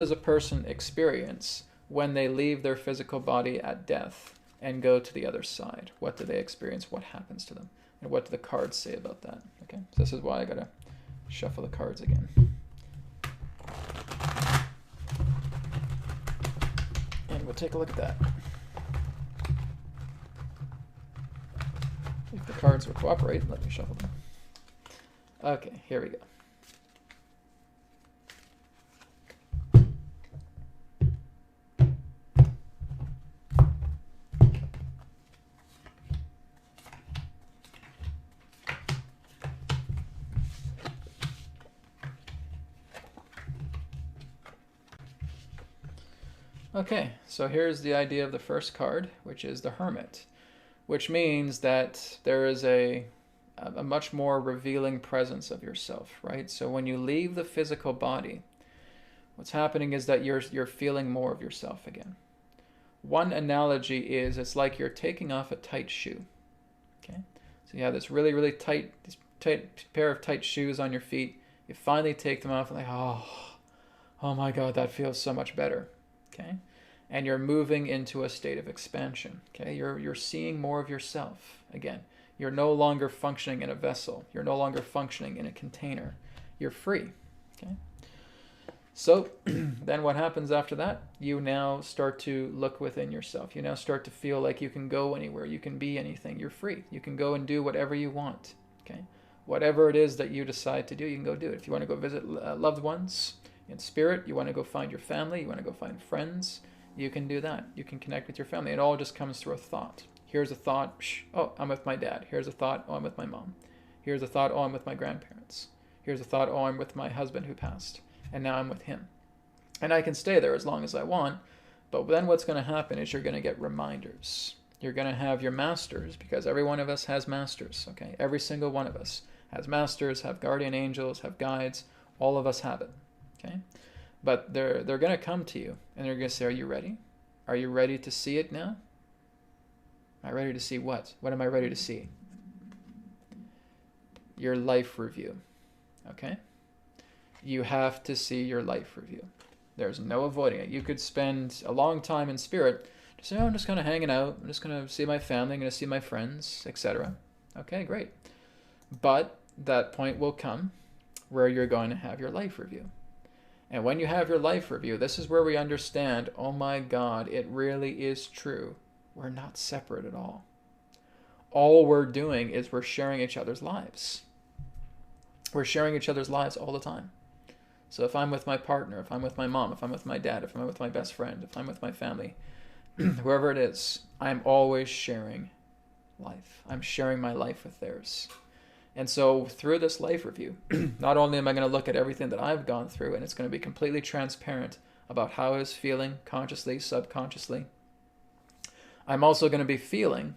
does a person experience when they leave their physical body at death and go to the other side? What do they experience? What happens to them? And what do the cards say about that? Okay, so this is why I gotta shuffle the cards again. And we'll take a look at that. If the cards will cooperate, let me shuffle them. Okay, here we go. Okay, so here's the idea of the first card, which is the Hermit, which means that there is a much more revealing presence of yourself, right? So when you leave the physical body, what's happening is that you're feeling more of yourself again. One analogy is it's like you're taking off a tight shoe, okay? So you have this really, really tight pair of tight shoes on your feet. You finally take them off and like, oh my God, that feels so much better. Okay, and you're moving into a state of expansion. Okay, you're seeing more of yourself again. You're no longer functioning in a vessel. You're no longer functioning in a container. You're free. Okay, so then what happens after that? You now start to look within yourself. You now start to feel like you can go anywhere. You can be anything. You're free. You can go and do whatever you want. Okay, whatever it is that you decide to do, you can go do it. If you want to go visit loved ones in spirit, you want to go find your family, you want to go find friends, you can do that. You can connect with your family. It all just comes through a thought. Here's a thought, oh, I'm with my dad. Here's a thought, oh, I'm with my mom. Here's a thought, oh, I'm with my grandparents. Here's a thought, oh, I'm with my husband who passed, and now I'm with him. And I can stay there as long as I want, but then what's going to happen is you're going to get reminders. You're going to have your masters, because every one of us has masters, okay? Every single one of us has masters, have guardian angels, have guides. All of us have it. Okay, but they're going to come to you and they're going to say, are you ready? Are you ready to see it now? Am I ready to see what? What am I ready to see? Your life review. Okay? You have to see your life review. There's no avoiding it. You could spend a long time in spirit just saying, oh, I'm just kind of hanging out. I'm just going to see my family. I'm going to see my friends, etc. Okay, great. But that point will come where you're going to have your life review. And when you have your life review, this is where we understand, oh my God, it really is true. We're not separate at all. All we're doing is we're sharing each other's lives. We're sharing each other's lives all the time. So if I'm with my partner, if I'm with my mom, if I'm with my dad, if I'm with my best friend, if I'm with my family, whoever it is, I'm always sharing life. I'm sharing my life with theirs. And so through this life review, not only am I going to look at everything that I've gone through, and it's going to be completely transparent about how I was feeling consciously, subconsciously, I'm also going to be feeling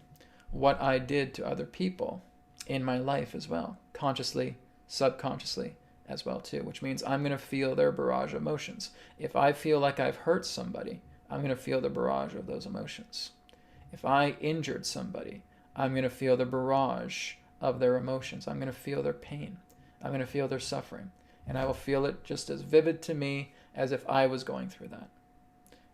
what I did to other people in my life as well, consciously, subconsciously as well too, which means I'm going to feel their barrage of emotions. If I feel like I've hurt somebody, I'm going to feel the barrage of those emotions. If I injured somebody, I'm going to feel the barrage of their emotions. I'm going to feel their pain. I'm going to feel their suffering. And I will feel it just as vivid to me as if I was going through that.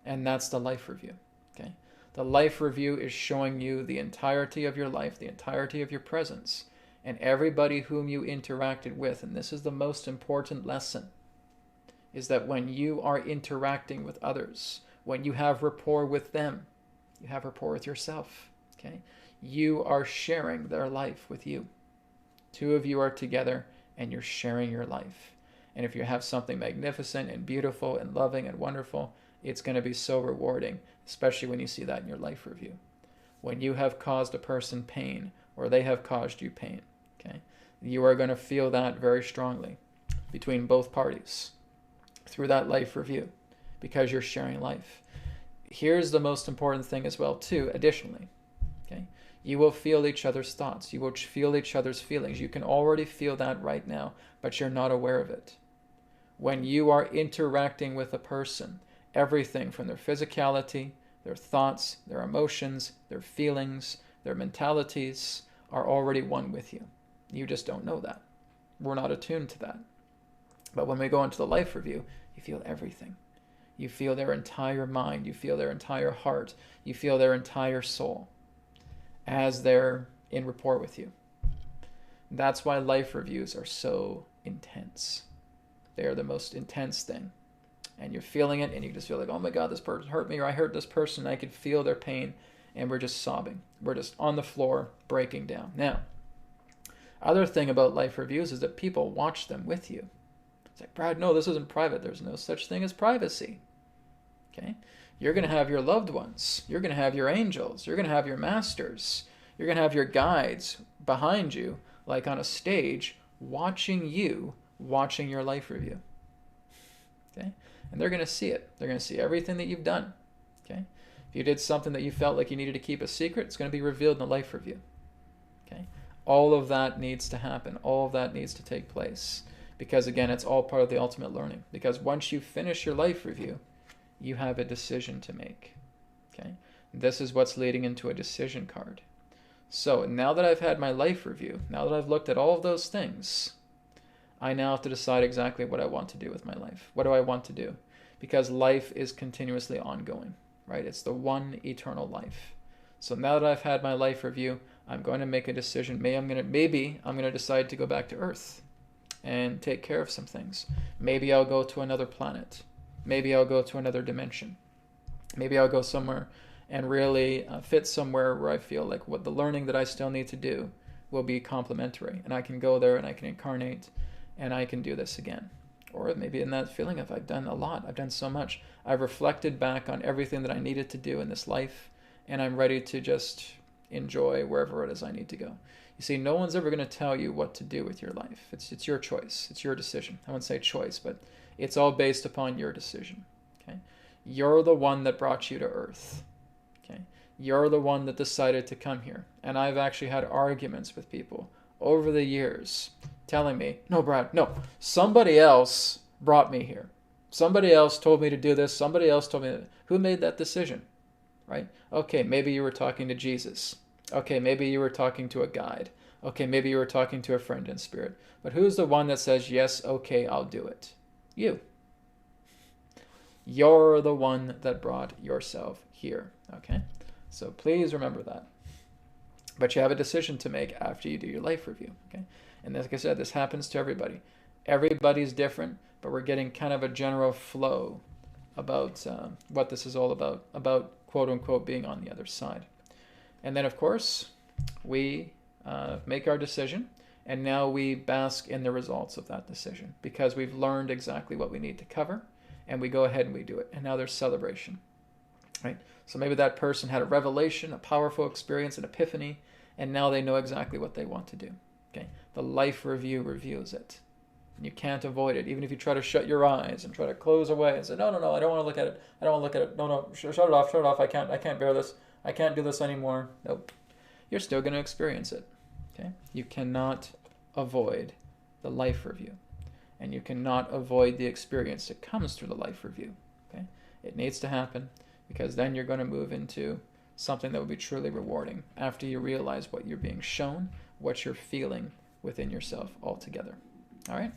And that's the life review. Okay? The life review is showing you the entirety of your life, the entirety of your presence, and everybody whom you interacted with. And this is the most important lesson, is that when you are interacting with others, when you have rapport with them, you have rapport with yourself. Okay? You are sharing their life with you. Two of you are together and you're sharing your life. And if you have something magnificent and beautiful and loving and wonderful, it's going to be so rewarding, especially when you see that in your life review. When you have caused a person pain or they have caused you pain, okay, you are going to feel that very strongly between both parties through that life review, because you're sharing life. Here's the most important thing as well too, additionally. Okay? You will feel each other's thoughts. You will feel each other's feelings. You can already feel that right now, but you're not aware of it. When you are interacting with a person, everything from their physicality, their thoughts, their emotions, their feelings, their mentalities are already one with you. You just don't know that. We're not attuned to that. But when we go into the life review, you feel everything. You feel their entire mind. You feel their entire heart. You feel their entire soul as they're in rapport with you. That's why life reviews are so intense. They are the most intense thing. And you're feeling it, and you just feel like, oh my God, this person hurt me, or I hurt this person. I could feel their pain, and we're just sobbing. We're just on the floor, breaking down. Now, other thing about life reviews is that people watch them with you. It's like, Brad, no, this isn't private. There's no such thing as privacy. Okay? You're going to have your loved ones. You're going to have your angels. You're going to have your masters. You're going to have your guides behind you, like on a stage, watching you, watching your life review. Okay? And they're going to see it. They're going to see everything that you've done. Okay? If you did something that you felt like you needed to keep a secret, it's going to be revealed in the life review. Okay? All of that needs to happen. All of that needs to take place. Because again, it's all part of the ultimate learning. Because once you finish your life review, you have a decision to make. Okay? This is what's leading into a decision card. So now that I've had my life review, now that I've looked at all of those things, I now have to decide exactly what I want to do with my life. What do I want to do? Because life is continuously ongoing, right? It's the one eternal life. So now that I've had my life review, I'm going to make a decision. Maybe I'm going to decide to go back to Earth and take care of some things. Maybe I'll go to another planet. Maybe I'll go to another dimension. Maybe I'll go somewhere and really fit somewhere where I feel like what the learning that I still need to do will be complementary. And I can go there and I can incarnate and I can do this again. Or maybe in that feeling of I've done a lot. I've done so much. I've reflected back on everything that I needed to do in this life. And I'm ready to just enjoy wherever it is I need to go. You see, no one's ever going to tell you what to do with your life. It's your choice. It's your decision. I wouldn't say choice, but it's all based upon your decision. Okay? You're the one that brought you to Earth. Okay? You're the one that decided to come here. And I've actually had arguments with people over the years telling me, no, Brad, no, somebody else brought me here. Somebody else told me to do this. Somebody else told me that. Who made that decision? Right? Okay, maybe you were talking to Jesus. Okay, maybe you were talking to a guide. Okay, maybe you were talking to a friend in spirit. But who's the one that says, yes, okay, I'll do it? You. You're the one that brought yourself here. Okay? So please remember that. But you have a decision to make after you do your life review. Okay? And like I said, this happens to everybody. Everybody's different, but we're getting kind of a general flow about what this is all about quote-unquote being on the other side. And then, of course, we make our decision, and now we bask in the results of that decision because we've learned exactly what we need to cover, and we go ahead and we do it. And now there's celebration, right? So maybe that person had a revelation, a powerful experience, an epiphany, and now they know exactly what they want to do. Okay, the life review reveals it. And you can't avoid it, even if you try to shut your eyes and try to close away and say, no, I don't want to look at it. I don't want to look at it. No, shut it off. I can't bear this. I can't do this anymore. Nope. You're still going to experience it. Okay? You cannot avoid the life review. And you cannot avoid the experience that comes through the life review. Okay? It needs to happen because then you're going to move into something that will be truly rewarding after you realize what you're being shown, what you're feeling within yourself altogether. All right?